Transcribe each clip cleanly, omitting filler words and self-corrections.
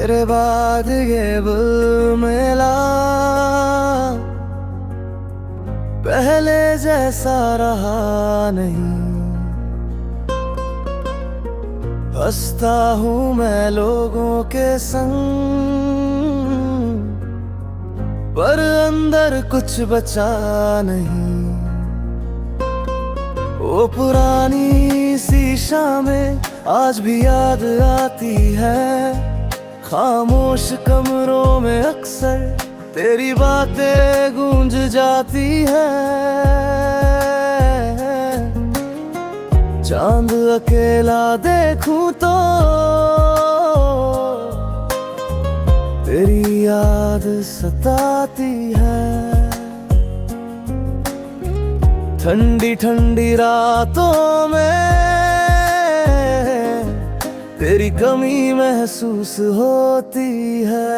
तेरे बाद ये बुल मिला, पहले जैसा रहा नहीं। हंसता हूँ मैं लोगों के संग, पर अंदर कुछ बचा नहीं। वो पुरानी सी शामें आज भी याद आती है। खामोश कमरों में अक्सर तेरी बातें गूंज जाती है। चांद अकेला देखूं तो तेरी याद सताती है। ठंडी ठंडी रातों में तेरी कमी महसूस होती है।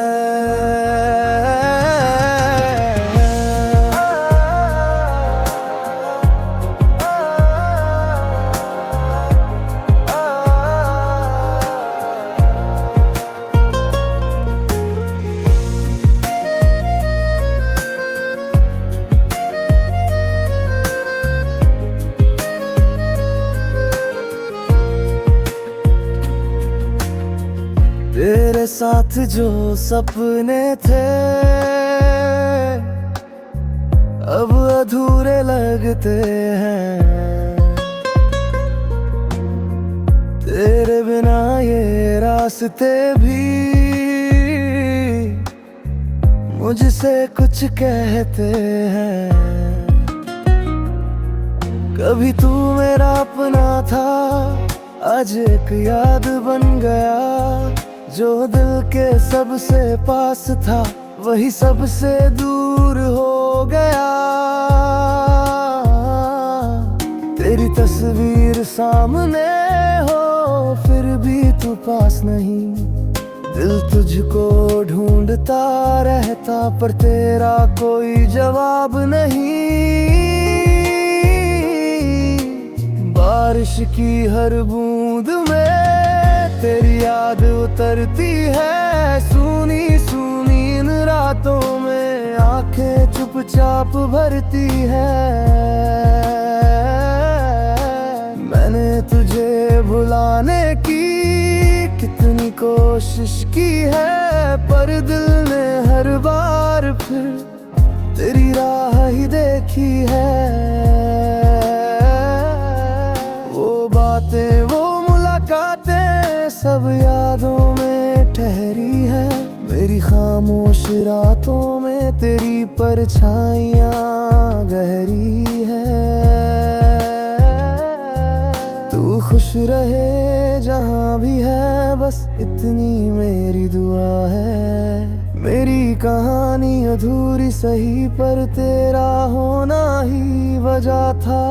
तेरे साथ जो सपने थे अब अधूरे लगते हैं। तेरे बिना ये रास्ते भी मुझसे कुछ कहते हैं। कभी तू मेरा अपना था, आज एक याद बन गया। जो दिल के सबसे पास था वही सबसे दूर हो गया। तेरी तस्वीर सामने हो फिर भी तू पास नहीं। दिल तुझको ढूंढता रहता पर तेरा कोई जवाब नहीं। बारिश की हर बूंद में तेरी याद उतरती है। सूनी सूनी इन रातों में आंखें चुपचाप भरती है। मैंने तुझे भुलाने की कितनी कोशिश की है, पर दिल ने हर बार फिर तेरी राह ही देखी है। वो बातें वो मुलाकातें सब यादों में ठहरी है। मेरी खामोश रातों में तेरी परछाइयाँ गहरी है। तू खुश रहे जहाँ भी है, बस इतनी मेरी दुआ है। मेरी कहानी अधूरी सही पर तेरा होना ही वजह था।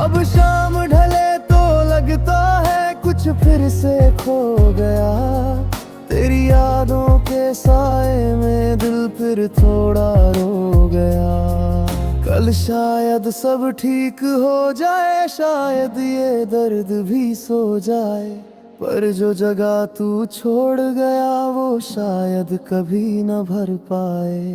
अब शाम ढले तो लगता है कुछ फिर से खो गया। तेरी यादों के साए में दिल फिर थोड़ा रो गया। कल शायद सब ठीक हो जाए, शायद ये दर्द भी सो जाए, पर जो जगह तू छोड़ गया वो शायद कभी न भर पाए।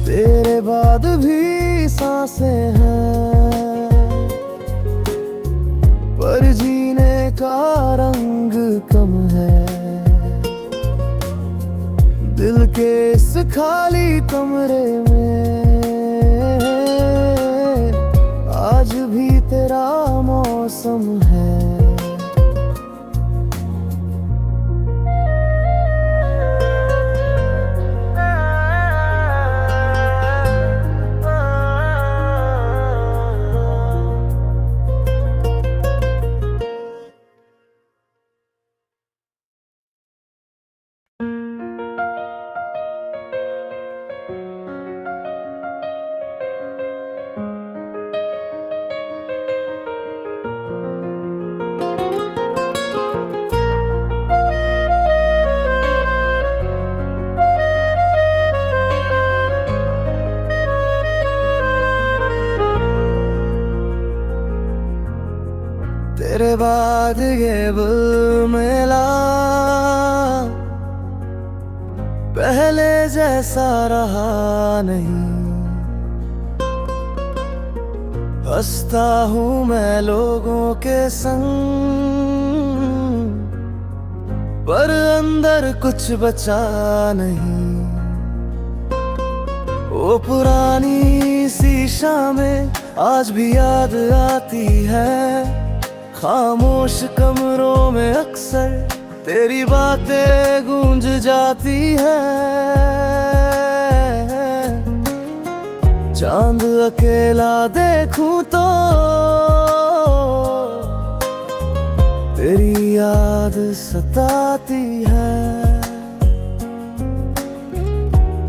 तेरे बाद भी सांसें हैं पर जीने का रंग कम है। दिल के इस खाली कमरे में आज भी तेरा मौसम है। तेरे बाद ये बुल मिला, पहले जैसा रहा नहीं। हंसता हूँ मैं लोगों के संग, पर अंदर कुछ बचा नहीं। वो पुरानी सी शामें आज भी याद आती है। खामोश कमरों में अक्सर तेरी बातें गूंज जाती है। चांद अकेला देखूं तो तेरी याद सताती है।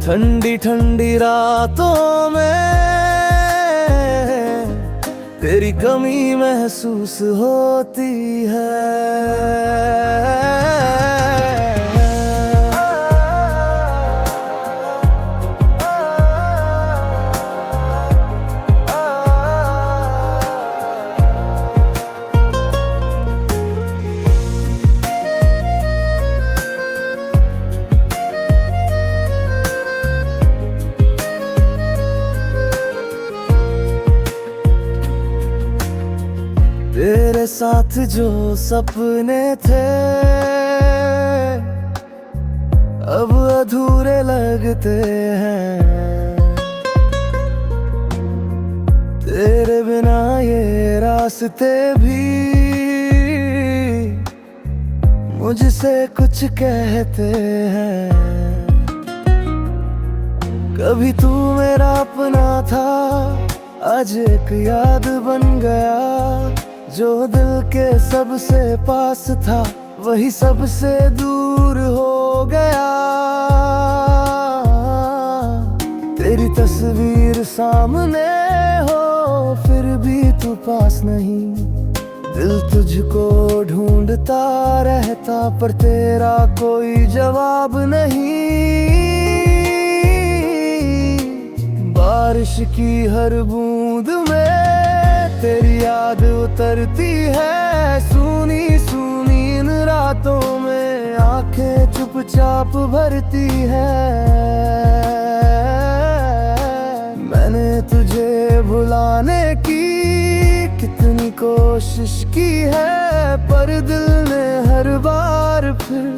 ठंडी ठंडी रातों में तेरी कमी महसूस होती है। तेरे साथ जो सपने थे अब अधूरे लगते हैं। तेरे बिना ये रास्ते भी मुझसे कुछ कहते हैं। कभी तू मेरा अपना था, आज एक याद बन गया। जो दिल के सबसे पास था वही सबसे दूर हो गया। तेरी तस्वीर सामने हो फिर भी तू पास नहीं। दिल तुझको ढूंढता रहता पर तेरा कोई जवाब नहीं। बारिश की हर बूंद में तेरी याद उतरती है। सूनी सूनी इन रातों में आंखें चुपचाप भरती है। मैंने तुझे भुलाने की कितनी कोशिश की है, पर दिल ने हर बार फिर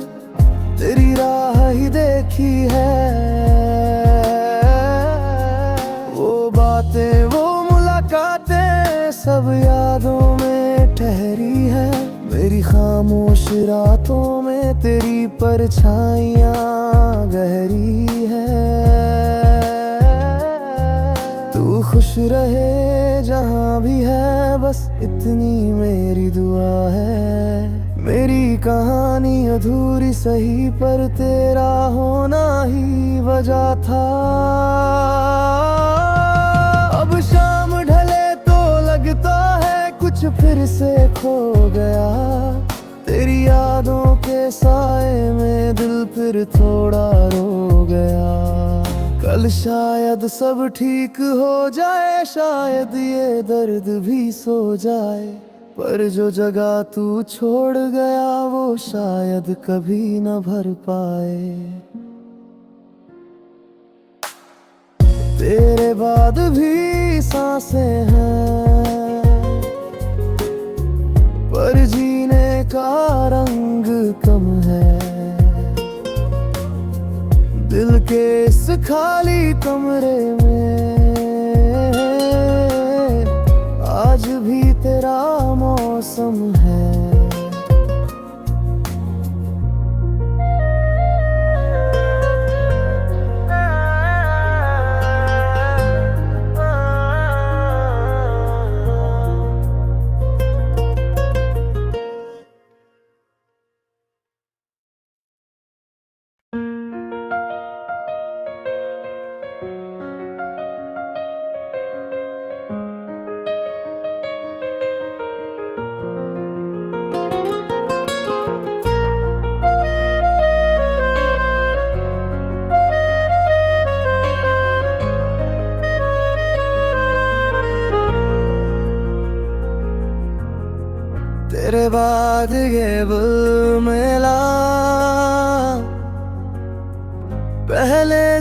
तेरी राह ही देखी है। वो बातें वो मुलाकातें सब यादों में ठहरी है। मेरी खामोश रातों में तेरी परछाइयाँ गहरी है। तू खुश रहे जहाँ भी है, बस इतनी मेरी दुआ है। मेरी कहानी अधूरी सही पर तेरा होना ही वजह था। अब शाम ढले तो लगता है कुछ फिर से खो गया। तेरी यादों के साए में दिल फिर थोड़ा रो गया। कल शायद सब ठीक हो जाए, शायद ये दर्द भी सो जाए, पर जो जगह तू छोड़ गया वो शायद कभी न भर पाए। तेरे बाद भी सांसें हैं पर जीने का रंग कम है। दिल के इस खाली कमरे में आज भी तेरा मौसम है।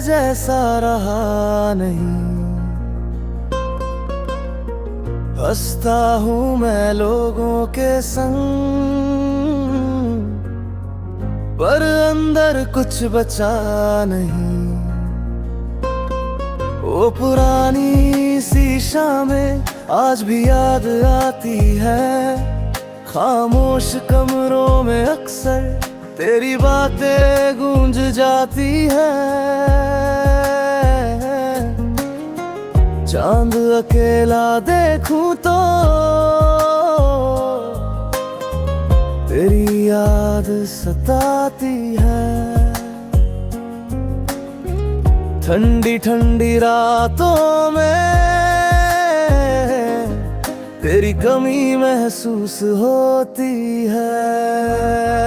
जैसा रहा नहीं। हंसता हूँ मैं लोगों के संग, पर अंदर कुछ बचा नहीं। वो पुरानी सी शामें आज भी याद आती है। खामोश कमरों में अक्सर तेरी बातें गूंज जाती है। चांद अकेला देखूं तो तेरी याद सताती है। ठंडी ठंडी रातों में तेरी कमी महसूस होती है।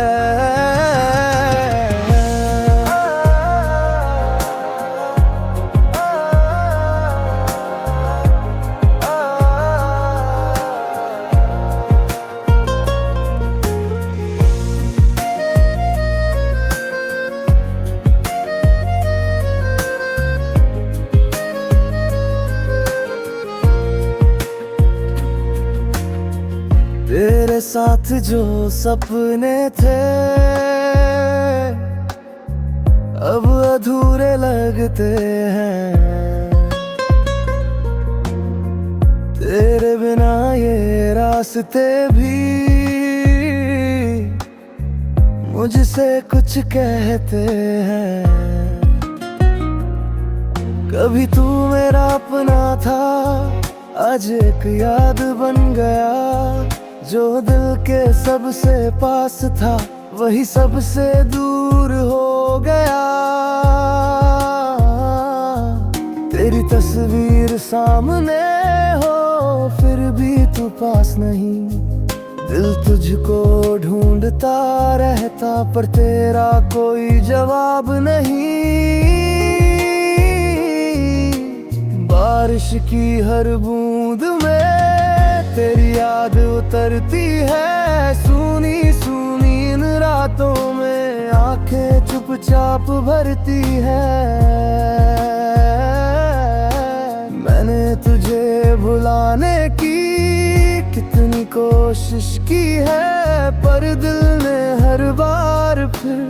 तेरे साथ जो सपने थे अब अधूरे लगते हैं। तेरे बिना ये रास्ते भी मुझसे कुछ कहते हैं। कभी तू मेरा अपना था, आज एक याद बन गया। जो दिल के सबसे पास था वही सबसे दूर हो गया। तेरी तस्वीर सामने हो फिर भी तू पास नहीं। दिल तुझको ढूंढता रहता पर तेरा कोई जवाब नहीं। बारिश की हर बूंद में तेरी याद उतरती है। सूनी सूनी इन रातों में आंखें चुपचाप भरती है। मैंने तुझे भुलाने की कितनी कोशिश की है, पर दिल ने हर बार फिर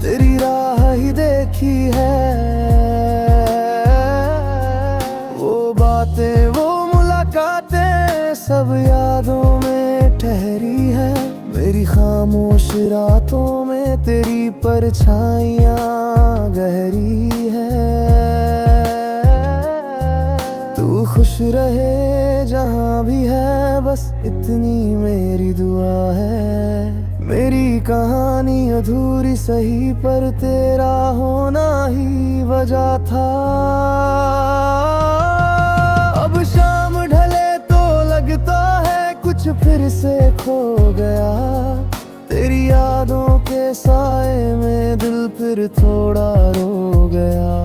तेरी राह ही देखी है। वो बातें वो मुलाकातें सब यादों में ठहरी है। मेरी खामोश रातों में तेरी परछाइयाँ गहरी है। तू खुश रहे जहाँ भी है, बस इतनी मेरी दुआ है। मेरी कहानी अधूरी सही पर तेरा होना ही वजह था। अब शाम ढले तो लगता है कुछ फिर से खो गया। तेरी यादों के साए में दिल फिर थोड़ा रो गया।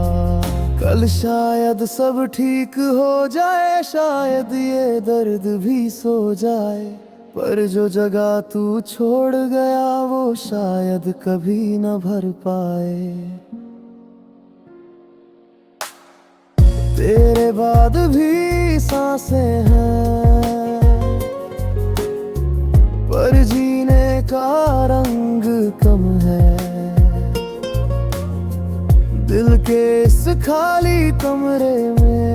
कल शायद सब ठीक हो जाए, शायद ये दर्द भी सो जाए, पर जो जगह तू छोड़ गया वो शायद कभी न भर पाए। तेरे बाद भी सांसें हैं पर जीने का रंग कम है। दिल के इस खाली कमरे में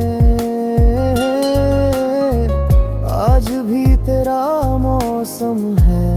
आज भी तेरा मौसम है।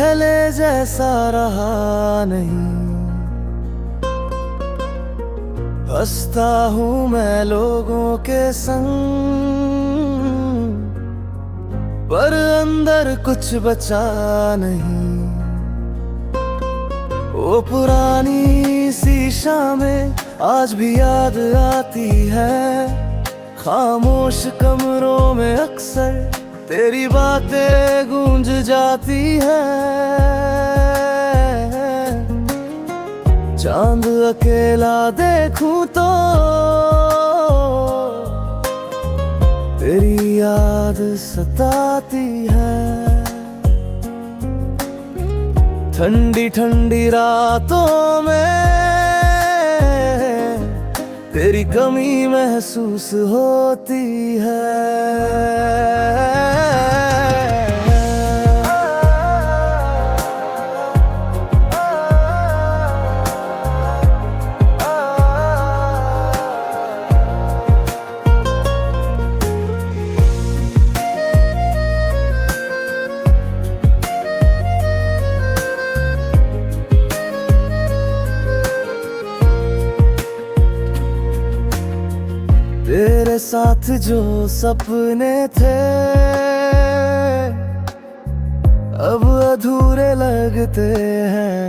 पहले जैसा रहा नहीं। हंसता हूँ मैं लोगों के संग, पर अंदर कुछ बचा नहीं। वो पुरानी सी शामें आज भी याद आती है। खामोश कमरों में अक्सर तेरी बातें गूंज जाती है। चांद अकेला देखूं तो तेरी याद सताती है। ठंडी ठंडी रातों में तेरी कमी महसूस होती है। तेरे साथ जो सपने थे अब अधूरे लगते हैं।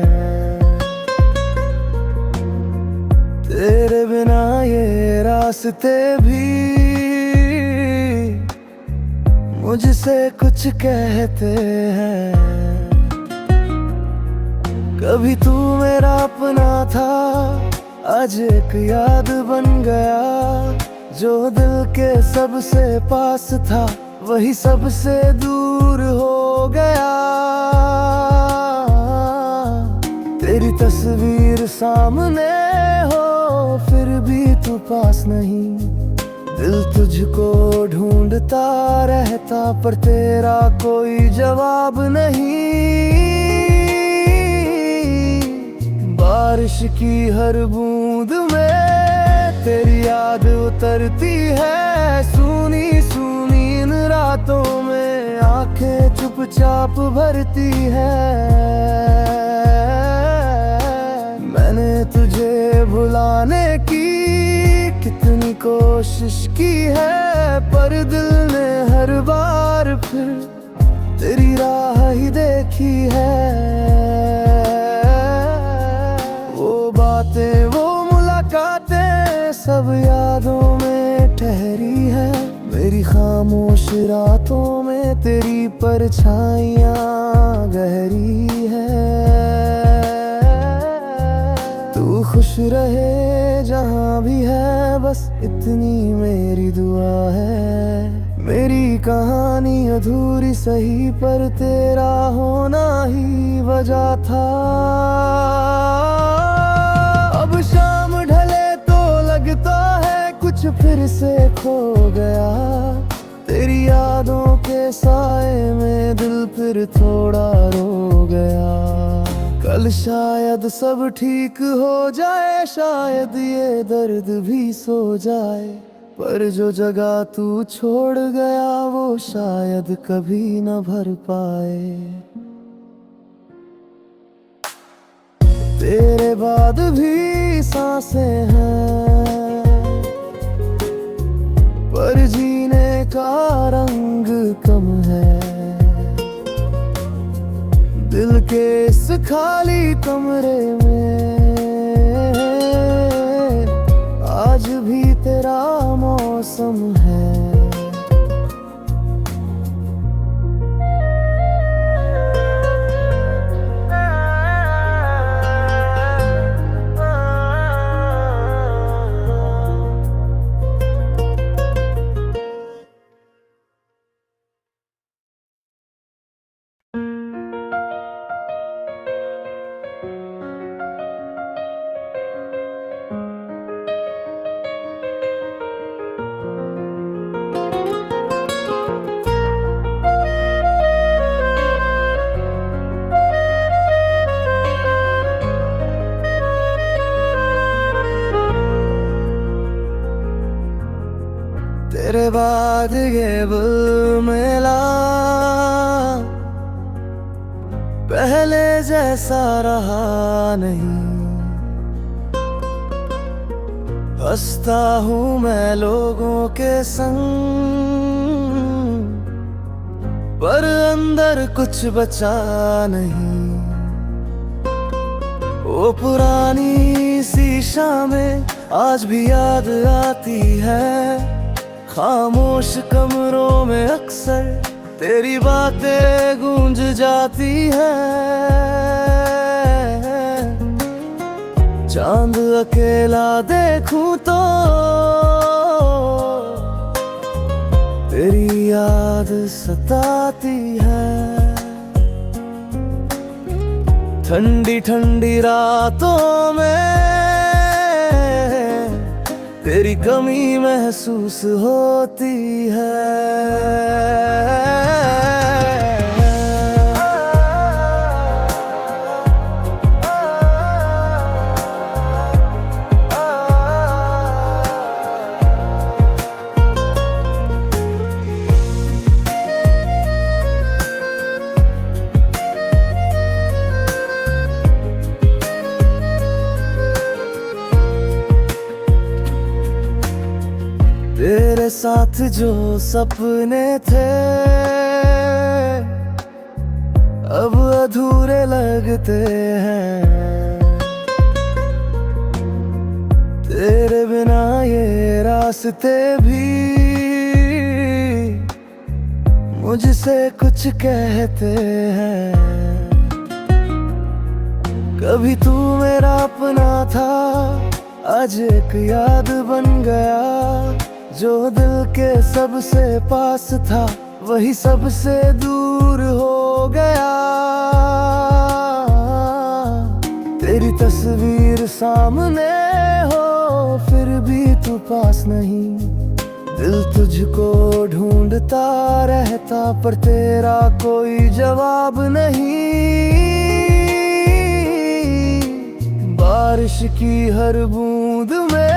तेरे बिना ये रास्ते भी मुझसे कुछ कहते हैं। कभी तू मेरा अपना था, आज एक याद बन गया। जो दिल के सबसे पास था वही सबसे दूर हो गया। तेरी तस्वीर सामने हो फिर भी तू पास नहीं। दिल तुझको ढूंढता रहता पर तेरा कोई जवाब नहीं। बारिश की हर बूंद में तेरी याद उतरती है। सूनी सूनी इन रातों में आंखें चुपचाप भरती है। मैंने तुझे भुलाने की कितनी कोशिश की है, पर दिल ने हर बार फिर तेरी राह ही देखी है। वो बातें वो मुलाकातें सब यादों में ठहरी है। मेरी खामोश रातों में तेरी परछाइयाँ गहरी है। तू खुश रहे जहाँ भी है, बस इतनी मेरी दुआ है। मेरी कहानी अधूरी सही पर तेरा होना ही वजह था। अब शाम ढले तो लगता है कुछ फिर से खो गया। तेरी यादों के साए में दिल फिर थोड़ा रो गया। कल शायद सब ठीक हो जाए, शायद ये दर्द भी सो जाए, पर जो जगह तू छोड़ गया वो शायद कभी न भर पाए। तेरे बाद भी सांसें हैं पर जीने का रंग कम है। दिल के इस खाली कमरे में आज भी तेरा मौसम है। पहले जैसा रहा नहीं। हंसता हूँ मैं लोगों के संग, पर अंदर कुछ बचा नहीं। वो पुरानी सी शामें आज भी याद आती है। खामोश कमरों में अक्सर तेरी बातें गूंज जाती है। चांद अकेला देखूं तो तेरी याद सताती है। ठंडी ठंडी रातों में तेरी कमी महसूस होती है। तेरे साथ जो सपने थे अब अधूरे लगते हैं। तेरे बिना ये रास्ते भी मुझसे कुछ कहते हैं। कभी तू मेरा अपना था, आज एक याद बन गया। जो दिल के सबसे पास था वही सबसे दूर हो गया। तेरी तस्वीर सामने हो फिर भी तू पास नहीं। दिल तुझको ढूंढता रहता पर तेरा कोई जवाब नहीं। बारिश की हर बूंद में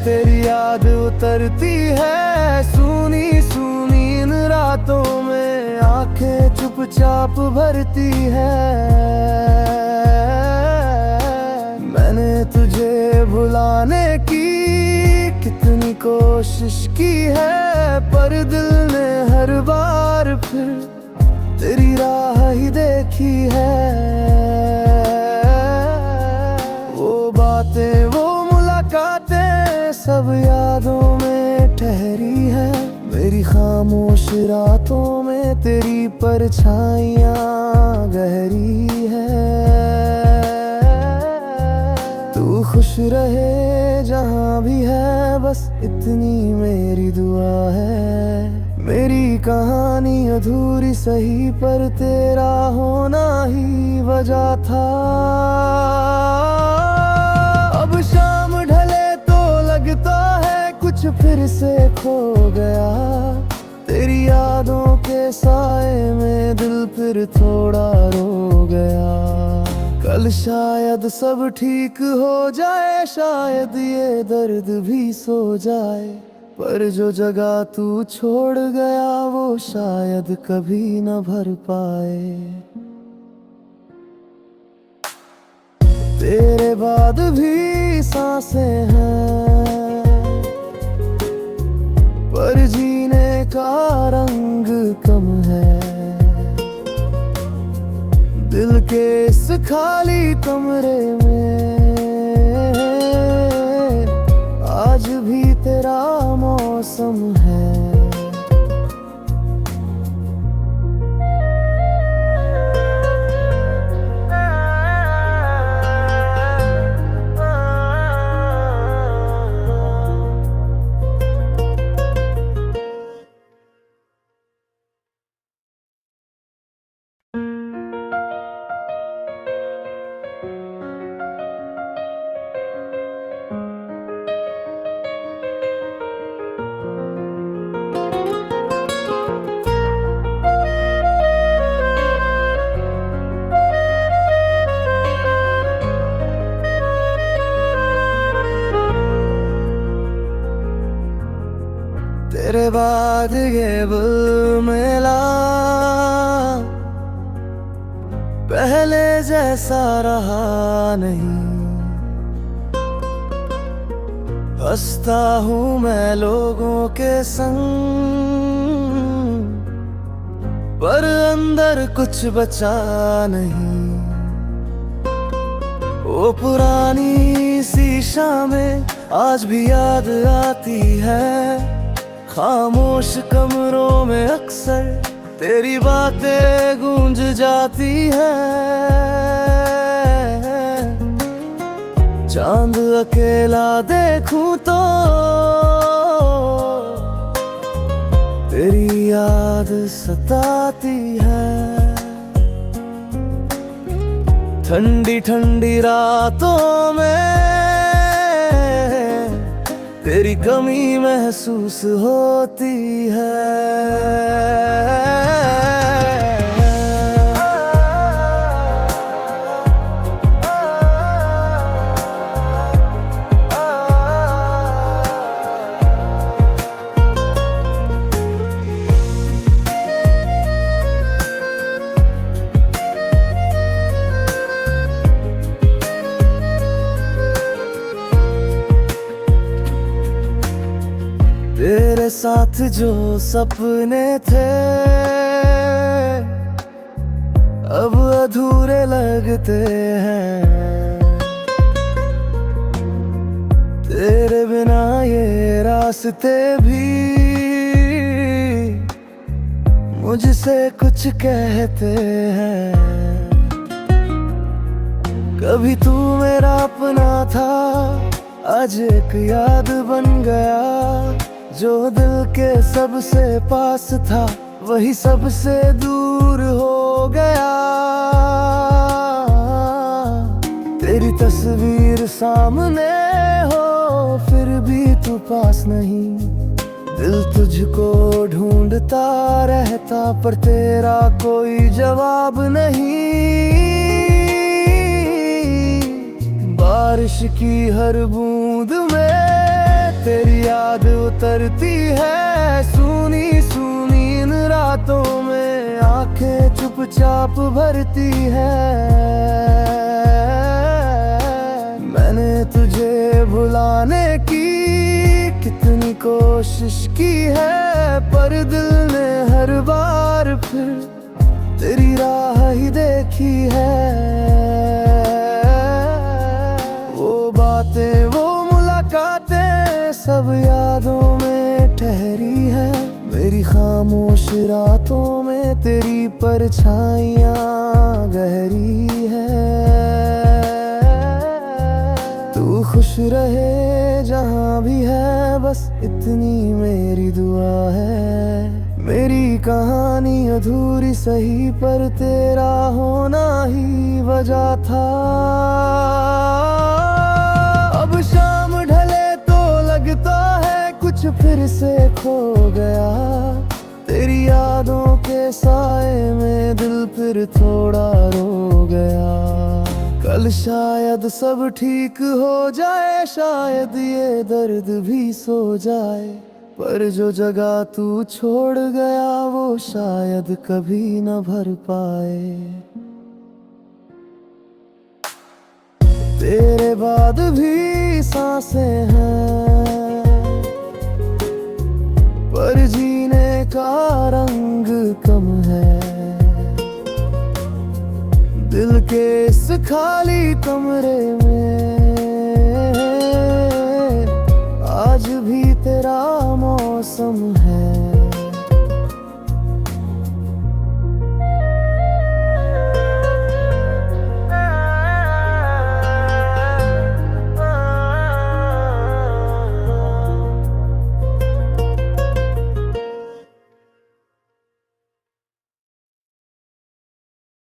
तेरी याद उतरती है। सूनी सूनी इन रातों में आंखें चुपचाप भरती है। मैंने तुझे भुलाने की कितनी कोशिश की है, पर दिल ने हर बार फिर तेरी राह ही देखी है। वो बातें वो मुलाकातें सब यादों में ठहरी है। मेरी खामोश रातों में तेरी परछाइयाँ गहरी है। तू खुश रहे जहाँ भी है, बस इतनी मेरी दुआ है। मेरी कहानी अधूरी सही पर तेरा होना ही वजह था। अब शाम ढले तो लगता है कुछ फिर से खो गया। तेरी यादों के साए में दिल फिर थोड़ा रो गया। कल शायद सब ठीक हो जाए, शायद ये दर्द भी सो जाए, पर जो जगह तू छोड़ गया वो शायद कभी न भर पाए। तेरे बाद भी सांसें हैं, पर जीने का रंग कम है। दिल के इस खाली कमरे में आज भी तेरा मौसम है। तेरे बाद ये बुल मिला, पहले जैसा रहा नहीं। हंसता हूँ मैं लोगों के संग, पर अंदर कुछ बचा नहीं। वो पुरानी सी शामें आज भी याद आती है। खामोश कमरों में अक्सर तेरी बातें गूंज जाती है। चांद अकेला देखूं तो तेरी याद सताती है। ठंडी ठंडी रातों में तेरी कमी महसूस होती है। तेरे साथ जो सपने थे अब अधूरे लगते हैं। तेरे बिना ये रास्ते भी मुझसे कुछ कहते हैं। कभी तू मेरा अपना था, आज एक याद बन गया। जो दिल के सबसे पास था वही सबसे दूर हो गया। तेरी तस्वीर सामने हो फिर भी तू पास नहीं। दिल तुझको ढूंढता रहता पर तेरा कोई जवाब नहीं। बारिश की हर बूंद में तेरी याद उतरती है। सूनी सूनी इन रातों में आंखें चुपचाप भरती है। मैंने तुझे भुलाने की कितनी कोशिश की है, पर दिल ने हर बार फिर तेरी राह ही देखी है। वो बातें वो मुलाकातें सब यादों में ठहरी है। मेरी खामोश रातों में तेरी परछाइयाँ गहरी है। तू खुश रहे जहाँ भी है, बस इतनी मेरी दुआ है। मेरी कहानी अधूरी सही पर तेरा होना ही वजह था। अब शाम ढले तो लगता है कुछ फिर से खो गया। तेरी यादों के साए में दिल फिर थोड़ा रो गया। कल शायद सब ठीक हो जाए, शायद ये दर्द भी सो जाए, पर जो जगह तू छोड़ गया वो शायद कभी न भर पाए। तेरे बाद भी सांसें हैं, पर जीने का रंग कम है। दिल के इस खाली कमरे में आज भी तेरा मौसम